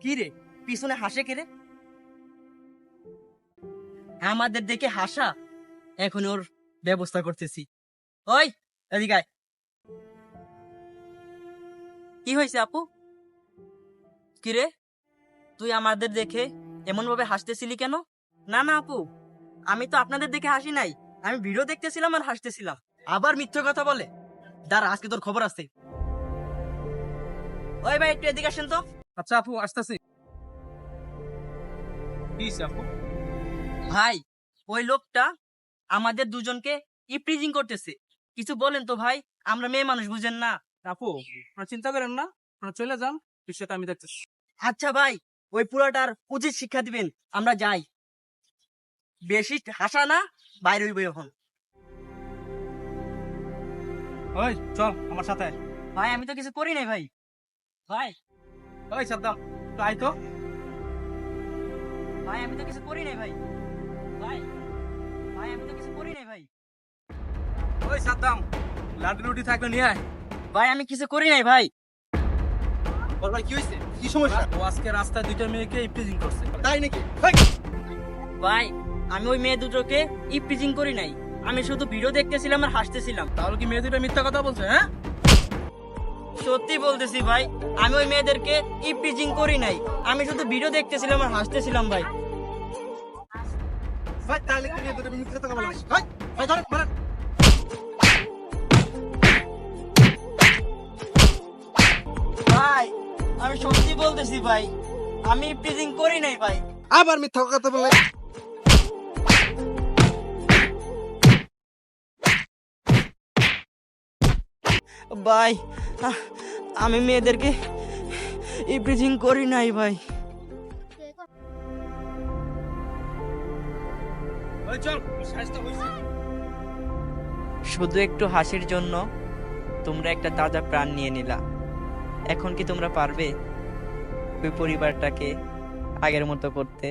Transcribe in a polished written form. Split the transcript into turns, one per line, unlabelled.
কি রে, পিছনে হাসে কে রে? আমাদের দেখে হাসা, এখন ওর ব্যবস্থা করতেছি। ওই এদিকে আয়। কি হয়েছে আপু? কি রে, তুই আমাদের দেখে এমন ভাবে হাসতেছিলি কেন? না না আপু, আমি তো আপনাদের দেখে হাসি নাই, আমি ভিডিও দেখতেছিলাম আর হাসতেছিলাম। আবার মিথ্যে কথা বলে। দাঁড়া, আজকে তোর খবর আছে। ওই ভাই, একটু এদিকে আসেন তো।
আচ্ছা আপু, আসতেছি। আপু,
ভাই, ওই লোকটা আমাদের দুজনকে ইপ্রিজিং করতেছে। কিছু বলেন তো ভাই, আমরা মেয়ে মানুষ, বুঝেন না?
আপু আপনারা চিন্তা করেন না, আপনারা চলে যান, বিষয়টা আমি দেখতেছি।
আচ্ছা ভাই, ওই পুরাটার উচিত শিক্ষা দিবেন, আমরা যাই। বেশি হাসা না, বাইরে হইব এখন।
ওই চল আমার সাথে।
ভাই আমি তো কিছু করি নাই ভাই। ভাই
ওই সাদ্দাম, তো আয় তো।
ভাই আমি তো কিছু করি নাই ভাই। ভাই ভাই আমি তো কিছু করি নাই ভাই।
ওই সাদ্দাম, লাড্ডু রুটি থাকলে নিয়ে আয়।
ভাই আমি কিছু করি নাই ভাই।
ওর ভাই কি হয়েছে? কি সমস্যা?
ও আজকে রাস্তায় দুইটা মেয়েকে ইপ্রিজিং করছে।
তাই নাকি?
ভাই আমি ওই মেয়ে দুটোকে ইপ্রিজিং করি নাই, আমি শুধু ভিডিও দেখতেছিলাম আর হাসতেছিলাম।
তাহলে কি মেয়ে দুইটা মিথ্যা কথা বলছে? হ্যাঁ,
সত্যি বলতেছি ভাই, আমি ওই মেয়েদেরকে ইপ্রিজিং করি নাই, আমি শুধু ভিডিও দেখতেছিলাম আর হাসতেছিলাম ভাই।
ভাই তাহলে তুমি এত মিথ্যা কথা বলছিস? ভাই ভাই ধরে মারেন।
ভাই আমি সত্যি বলতেছি ভাই, আমি ইপ্রিজিং করি নাই ভাই।
আবার মিথ্যা কথা বলে।
ভাই আমি মেয়েদেরকে ইপ্রিজিং করি নাই ভাই।
ওই চল, সাজটা হইছে।
শুধু একটু হাসির জন্য তোমরা একটা তাজা প্রাণ নিয়ে নিলা। এখন কি তোমরা পারবে ওই পরিবারটাকে আগের মতো করতে?